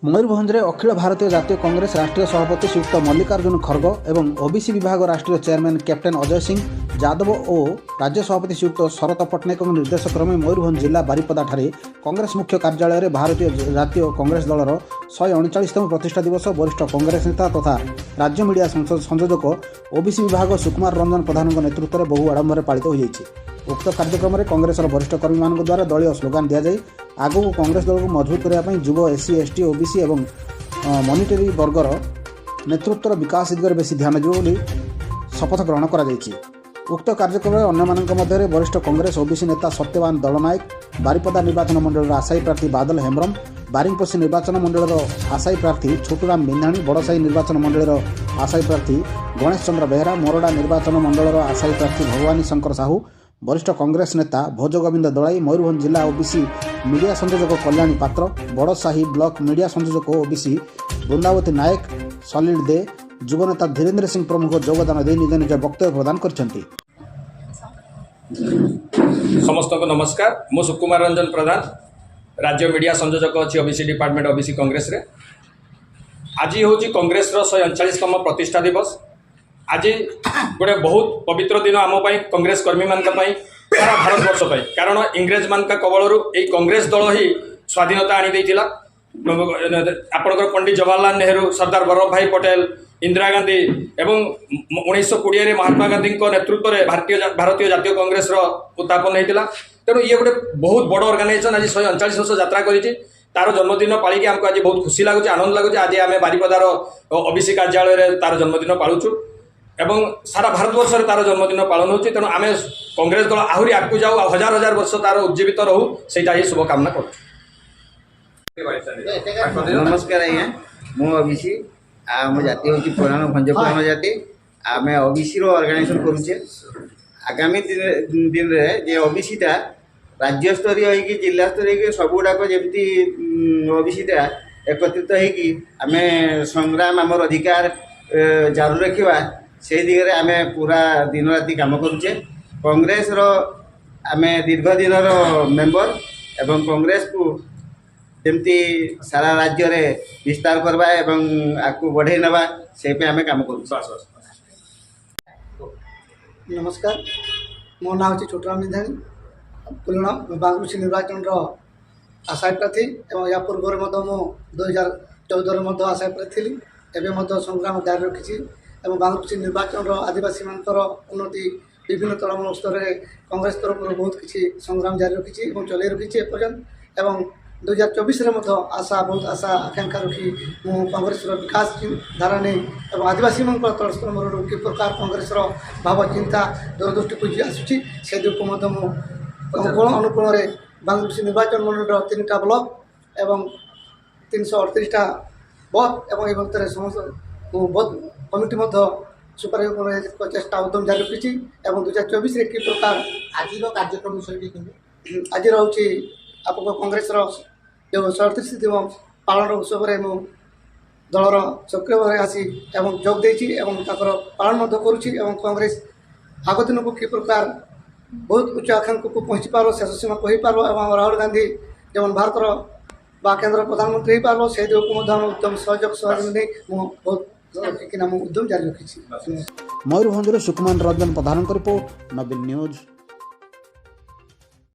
ମୟୂରଭଞ୍ଜରେ ଅଖିଳ ଭାରତୀୟ ଜାତୀୟ କଂଗ୍ରେସ ରାଷ୍ଟ୍ରୀୟ ସଭାପତି ଶ୍ରୀଯୁକ୍ତ ମଲ୍ଲିକାର୍ଜୁନ ଖର୍ଗ ଏବଂ ଓବିସି ବିଭାଗ ରାଷ୍ଟ୍ରୀୟ ଚେୟାରମ୍ୟାନ୍ କ୍ୟାପ୍ଟେନ୍ ଅଜୟ ସିଂ ଯାଦବ ଓ ରାଜ୍ୟ ସଭାପତି ଶ୍ରୀଯୁକ୍ତ ଶରତ ପଟ୍ଟନାୟକଙ୍କ ନିର୍ଦ୍ଦେଶ କ୍ରମେ ମୟୂରଭଞ୍ଜ ଜିଲ୍ଲା ବାରିପଦାଠାରେ କଂଗ୍ରେସ ମୁଖ୍ୟ କାର୍ଯ୍ୟାଳୟରେ ଭାରତୀୟ ଜାତୀୟ କଂଗ୍ରେସ ଦଳର 139ତମ ପ୍ରତିଷ୍ଠା ଦିବସ ବରିଷ୍ଠ କଂଗ୍ରେସ ନେତା ତଥା ରାଜ୍ୟ ମିଡ଼ିଆ ସଂଯୋଜକ ଓବିସି ବିଭାଗ ସୁକୁମାର ରଞ୍ଜନ ପ୍ରଧାନଙ୍କ ନେତୃତ୍ୱରେ ବହୁ ଆଡ଼ମ୍ବରରେ ପାଳିତ ହୋଇଯାଇଛି। ଉକ୍ତ କାର୍ଯ୍ୟକ୍ରମରେ କଂଗ୍ରେସର ବରିଷ୍ଠ କର୍ମୀମାନଙ୍କ ଦ୍ୱାରା ଦଳୀୟ ସ୍ଲୋଗାନ ଦିଆଯାଇ ଆଗକୁ କଂଗ୍ରେସ ଦଳକୁ ମଜବୁତ କରିବା ପାଇଁ ଯୁବ ଏସ୍ସି ଏସ୍ଟି ଓବିସି ଏବଂ ମନିଟରୀ ବର୍ଗର ନେତୃତ୍ୱର ବିକାଶ ଦିଗରେ ବେଶୀ ଧ୍ୟାନ ଯିବ ବୋଲି ଶପଥ ଗ୍ରହଣ କରାଯାଇଛି। ଉକ୍ତ କାର୍ଯ୍ୟକ୍ରମରେ ଅନ୍ୟମାନଙ୍କ ମଧ୍ୟରେ ବରିଷ୍ଠ କଂଗ୍ରେସ ଓବିସି ନେତା ସତ୍ୟବାନ ଦଳନାୟକ, ବାରିପଦା ନିର୍ବାଚନ ମଣ୍ଡଳୀର ଆଶାୟୀ ପ୍ରାର୍ଥୀ ବାଦଲ ହେମ୍ବ୍ରମ, ବାରିଙ୍ଗପୋଷି ନିର୍ବାଚନ ମଣ୍ଡଳୀର ଆଶାୟୀ ପ୍ରାର୍ଥୀ ଛୋଟୁରାମ ବିନ୍ଧାଣୀ, ବଡ଼ସାହି ନିର୍ବାଚନ ମଣ୍ଡଳୀର ଆଶାୟୀ ପ୍ରାର୍ଥୀ ଗଣେଶ ଚନ୍ଦ୍ର ବେହେରା, ମୋରଡ଼ା ନିର୍ବାଚନ ମଣ୍ଡଳର ଆଶାୟୀ ପ୍ରାର୍ଥୀ ଭଗବାନୀ ଶଙ୍କର ସାହୁ, ବରିଷ୍ଠ କଂଗ୍ରେସ ନେତା ଭୋଜଗୋବିନ୍ଦ ଦଳାଇ, ମୟୂରଭଞ୍ଜ ଜିଲ୍ଲା ଓବିସି ମିଡ଼ିଆ ସଂଯୋଜକ କଲ୍ୟାଣୀ ପାତ୍ର, ବଡ଼ସାହି ବ୍ଲକ ମିଡ଼ିଆ ସଂଯୋଜକ ଓବିସି ବୃନ୍ଦାବତୀ ନାୟକ, ସଲିଲ ଦେ, ଯୁବନେତା ଧୀରେନ୍ଦ୍ର ସିଂ ପ୍ରମୁଖ ଯୋଗଦାନ ଦେଇ ନିଜ ନିଜ ବକ୍ତବ୍ୟ ପ୍ରଦାନ କରିଛନ୍ତି। समस्त को नमस्कार। मु सुकुमार रंजन प्रधान राज्य मीडिया संयोजक अच्छी ओबीसी डिपार्टमेंट ओबीसी कांग्रेस रे। आज हूँ कांग्रेस 139तम प्रतिष्ठा दिवस। आज गोटे बहुत पवित्र दिन आम कांग्रेस कर्मी मान सारा भारतवर्ष कारण इंग्रेज मान कबल कांग्रेस दल ही स्वाधीनता आनी देथिला। आपणकर पंडित जवाहरलाल नेहरू, सरदार वल्लभ भाई पटेल, इंदिरा गांधी एवं 1920 महात्मा गांधी नेतृत्व में भारतीय जातीय कांग्रेस उत्थापन होता। तेणु ये गोटे बहुत बड़ ऑर्गेनाइजेशन आज 139 वर्ष यात्रा कर तार जन्मदिन पालिकी आमको आज बहुत खुशी लगुच, आनंद लगुच। आज आम बारिपदार ओबीसी कार्यालय तार जन्मदिन पालुचु एवं सारा भारतवर्ष तार जन्मदिन पालन हो। तेणु आम कांग्रेस दल आहरी आगू जाऊ, हजार हजार वर्ष तार उज्जीवित रहू, से शुभकामना कर। नमस्कार आज्ञा, मु ओबीसी आम जाति हूँ पुराण भंजपुराण जाति। आम ओबीसी ऑर्गेनाइजेशन करुचे। आगामी दिन में ओबीसीटा राज्य स्तरीय होगी, जिला स्तरीय सब गुड़ाक जमी ओबीसीटा एकत्रित होगी आम संग्राम आमर अधिकार जारी रखा से दिगरे आम पूरा दिन राति काम करुचे। कांग्रेस आम दीर्घ दिन मेंबर एवं कांग्रेस को जमती सारा राज्य रे विस्तार करवा एवं आकु बढ़े नवा से पे आम काम करूँ। नमस्कार, मो ना हूँ छोटराम बिंधाणी, पुराना बांग्रुसी निर्वाचन आशायी प्रार्थी एवं या पूर्व मु 2014 आशायी प्रार्थी थी। एवं संग्राम जारी रखी एवं बांग्रुसी निर्वाचन आदिवासी मान उन्नति विभिन्न तृणमूल स्तर में कांग्रेस तरफ बहुत किसी संग्राम जारी रखी चल रखी एपर्यंत एवं 2024 आशा बहुत आशा आकांक्षा रखी मु कांग्रेस विकास धारा नहीं और आदिवासी तलस्तम कि प्रकार कांग्रेस भाव चिंता दूरदृष्टि को आसूँ से अनुकूल अनुकूल बांग्रुसी निर्वाचन मंडल 3टा ब्लक एवं 338टा बथ एवं भितर समस्त बथ कमिटी सुपारिश चेष्टा उद्यम जारी रखी 2024 कि प्रकार आज कार्यक्रम विषय आज रोचे आप कांग्रेस जो 37तम पालन उत्सव में मु दलर सक्रिय भाव आसी जोग देती पालन करुँची। कांग्रेस आग दिन को कि प्रकार बहुत उच्च आकांक्षा को पहुँची पार शेष सीमा कही पार और राहुल गांधी जब भारत बा केन्द्र प्रधानमंत्री हो पार से उत्तम सहयोग सहयोग नहीं बहुत उद्यम जारी रखी। मयूरभंज सुकुमार रंजन प्रधान रिपोर्ट, नवीन न्यूज।